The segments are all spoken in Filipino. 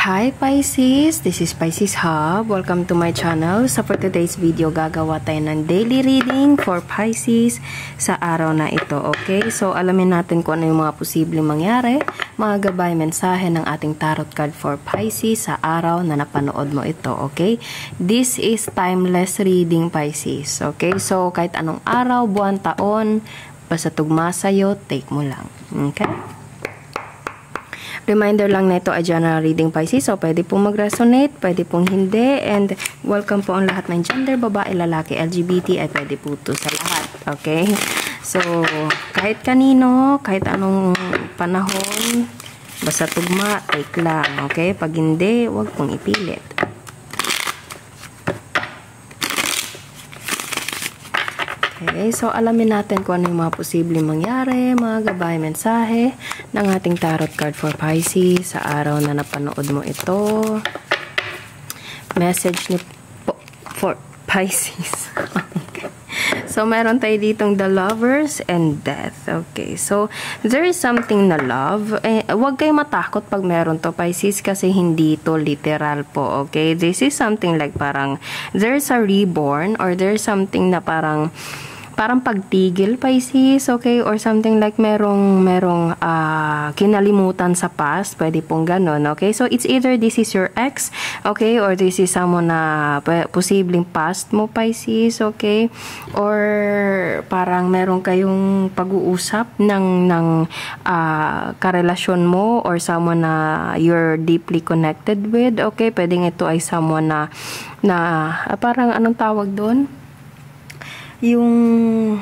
Hi Pisces! This is Pisces Hub. Welcome to my channel. So for today's video, gagawa tayo ng daily reading for Pisces sa araw na ito. Okay? So alamin natin kung ano yung mga posibleng mangyari, mga gabay mensahe ng ating tarot card for Pisces sa araw na napanood mo ito. Okay? This is timeless reading, Pisces. Okay? So kahit anong araw, buwan, taon, basta tugma sa'yo, take mo lang. Okay? Reminder lang na ito ay general reading, Pisces. So, pwede pong mag-resonate, pwede pong hindi. And welcome po ang lahat ng gender, babae, lalaki, LGBT, ay pwede po ito sa lahat. Okay? So, kahit kanino, kahit anong panahon, basta tugma, take lang. Okay? Pag hindi, huwag pong ipilit. Okay, so alamin natin kung ano yung mga posibleng mangyari, mga gabay mensahe ng ating tarot card for Pisces sa araw na napanood mo ito. Message ni for Pisces. Okay. So, meron tayo ditong the lovers and death. Okay, so there is something na love. Huwag kayo matakot pag meron to, Pisces, kasi hindi to literal po. Okay, this is something like parang there's a reborn or there's something na parang pagtigil, Pisces, okay? Or something like merong kinalimutan sa past, pwede pong ganon, okay? So, it's either this is your ex, okay? Or this is someone na posibleng past mo, Pisces, okay? Or parang meron kayong pag-uusap ng karelasyon mo or someone na you're deeply connected with, okay? Pwedeng ito ay someone na parang anong tawag doon? Yung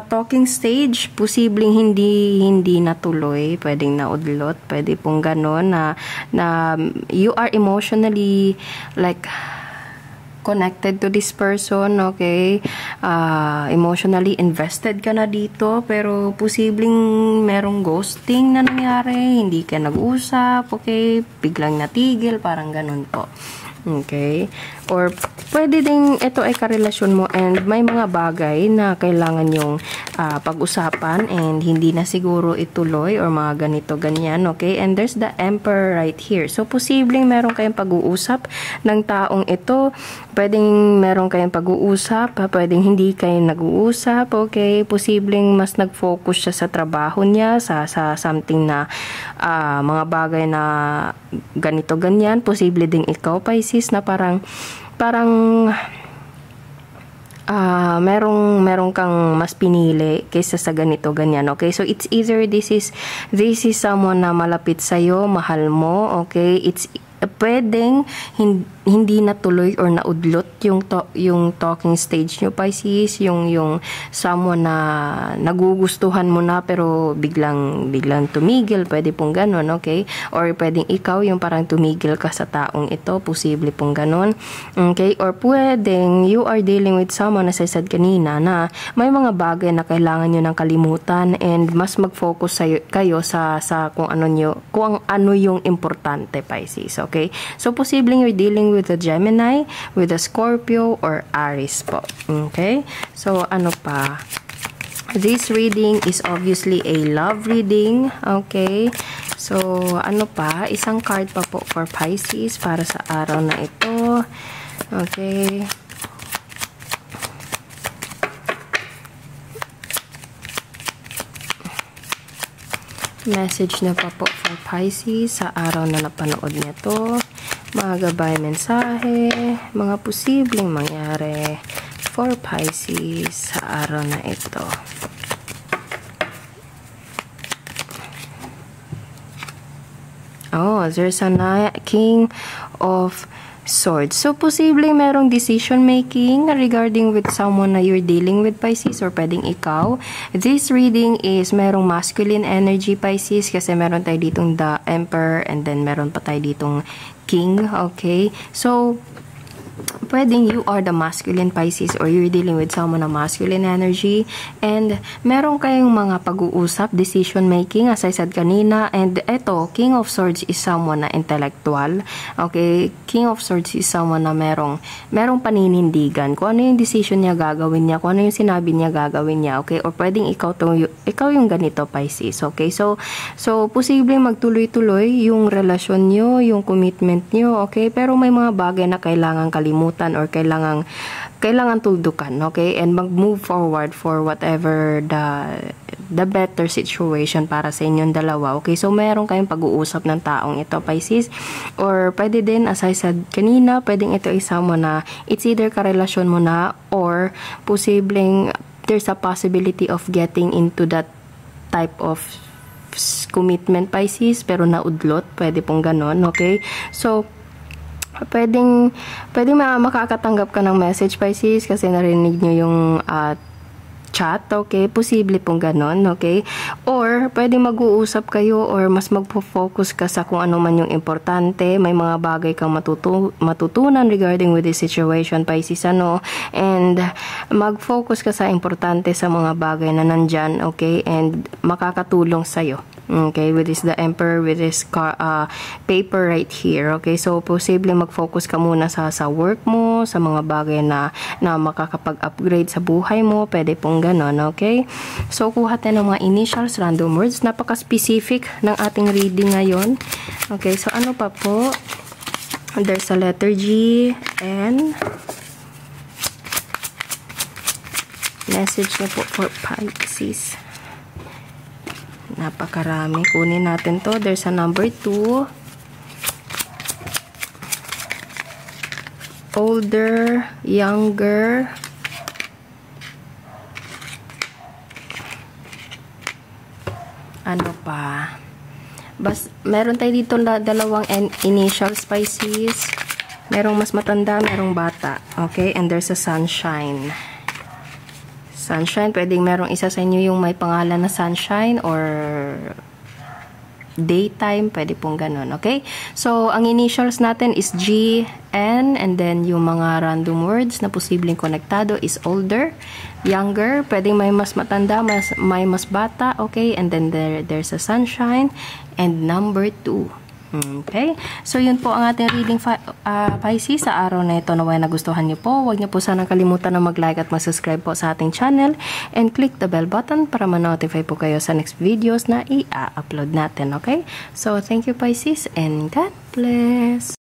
talking stage, posibleng hindi natuloy, pwedeng naudlot, pwede pong gano'n na you are emotionally like connected to this person, okay? Emotionally invested ka na dito, pero posibleng merong ghosting na nangyari, hindi ka nag-usap, okay? Biglang natigil, parang ganun po. Okay? Or pwede ding ito ay karelasyon mo and may mga bagay na kailangan yung pag-usapan and hindi na siguro ituloy or mga ganito, ganyan, okay? And there's the Emperor right here. So, posibleng meron kayong pag-uusap ng taong ito. Pwedeng meron kayong pag-uusap, pwedeng hindi kayo nag-uusap, okay? Posibleng mas nag-focus siya sa trabaho niya, sa something na mga bagay na ganito, ganyan. Posible ding ikaw, Pisces, na parang merong kang mas pinili kaysa sa ganito, ganyan, okay? So, it's either this is someone na malapit sa'yo, mahal mo, okay? It's pwedeng hindi natuloy or naudlot yung talking stage nyo, Pisces, yung someone na nagugustuhan mo na pero biglang tumigil, pwede pong ganon, okay? Or pwedeng ikaw yung parang tumigil ka sa taong ito, posible pong ganon, okay? Or pwedeng you are dealing with someone, as I said kanina, na may mga bagay na kailangan nyo ng kalimutan and mas mag-focus kayo sa kung ano yung importante, Pisces, okay? So, posibleng you're dealing with a Gemini, with a Scorpio, or Aries po. Okay? So, ano pa? This reading is obviously a love reading. Okay? So, ano pa? Isang card pa po for Pisces para sa araw na ito. Okay? Message na pa po for Pisces sa araw na napanood nito. Mga gabay mensahe, mga posibleng mangyari for Pisces sa araw na ito. Oh, there's a King of Swords. So, posibleng merong decision making regarding with someone na you're dealing with, Pisces, or pwedeng ikaw. This reading is merong masculine energy, Pisces, kasi meron tayo ditong the Emperor and then meron pa tayo ditong King, okay? So, pwedeng you are the masculine Pisces or you're dealing with someone na masculine energy, and meron kayong mga pag-uusap, decision making as I said kanina, and eto, King of Swords is someone na intellectual, okay? King of Swords is someone na merong paninindigan kung ano yung decision niya gagawin niya, kung ano yung sinabi niya gagawin niya, okay? Or pwedeng ikaw yung ganito Pisces, okay? So posibleng magtuloy-tuloy yung relasyon niyo, yung commitment niyo, okay? Pero may mga bagay na kailangan kalimutan or kailangan tuldukan, okay? And mag-move forward for whatever the better situation para sa inyong dalawa, okay? So meron kayong pag-uusap ng taong ito Pisces, or pwede din as I said kanina, pwedeng ito isama na it's either karelasyon mo na or posibleng there's a possibility of getting into that type of commitment Pisces pero naudlot, pwede pong ganon, okay? So pwedeng makakatanggap ka ng message Pisces kasi narinig nyo yung chat, okay? Posible pong ganon, okay? Or pwedeng mag-uusap kayo or mas magpo-focus ka sa kung ano man yung importante, may mga bagay kang matutunan regarding with this situation Pisces, and mag-focus ka sa importante sa mga bagay na nandyan, okay? And makakatulong sa'yo. Okay, with this the Emperor, with this paper right here. Okay, so posible mag-focus ka muna sa work mo, sa mga bagay na makakapag-upgrade sa buhay mo. Pwede pong ganon, okay? So kuha tayo ng mga initials, random words. Napaka-specific ng ating reading ngayon. Okay, so ano pa po? There's a letter G, N. Message na po for Pisces. Napakarami. Kunin natin to. There's a number 2. Older, younger. Ano pa? Meron tayo dito dalawang initials Pisces. Merong mas matanda, merong bata. Okay? And there's a sunshine. Sunshine, pwedeng merong isa sa inyo yung may pangalan na Sunshine or daytime, pwede pong ganun, okay? So, ang initials natin is G, N, and then yung mga random words na posibleng konektado is older, younger, pwedeng may mas matanda, may mas bata, okay? And then there's a sunshine, and number 2. Okay? So, yun po ang ating reading Pisces sa araw na ito. Naway nagustuhan niyo po. Huwag niyo po sanang kalimutan na mag-like at mag-subscribe po sa ating channel and click the bell button para ma-notify po kayo sa next videos na i-upload natin. Okay? So, thank you Pisces and God bless!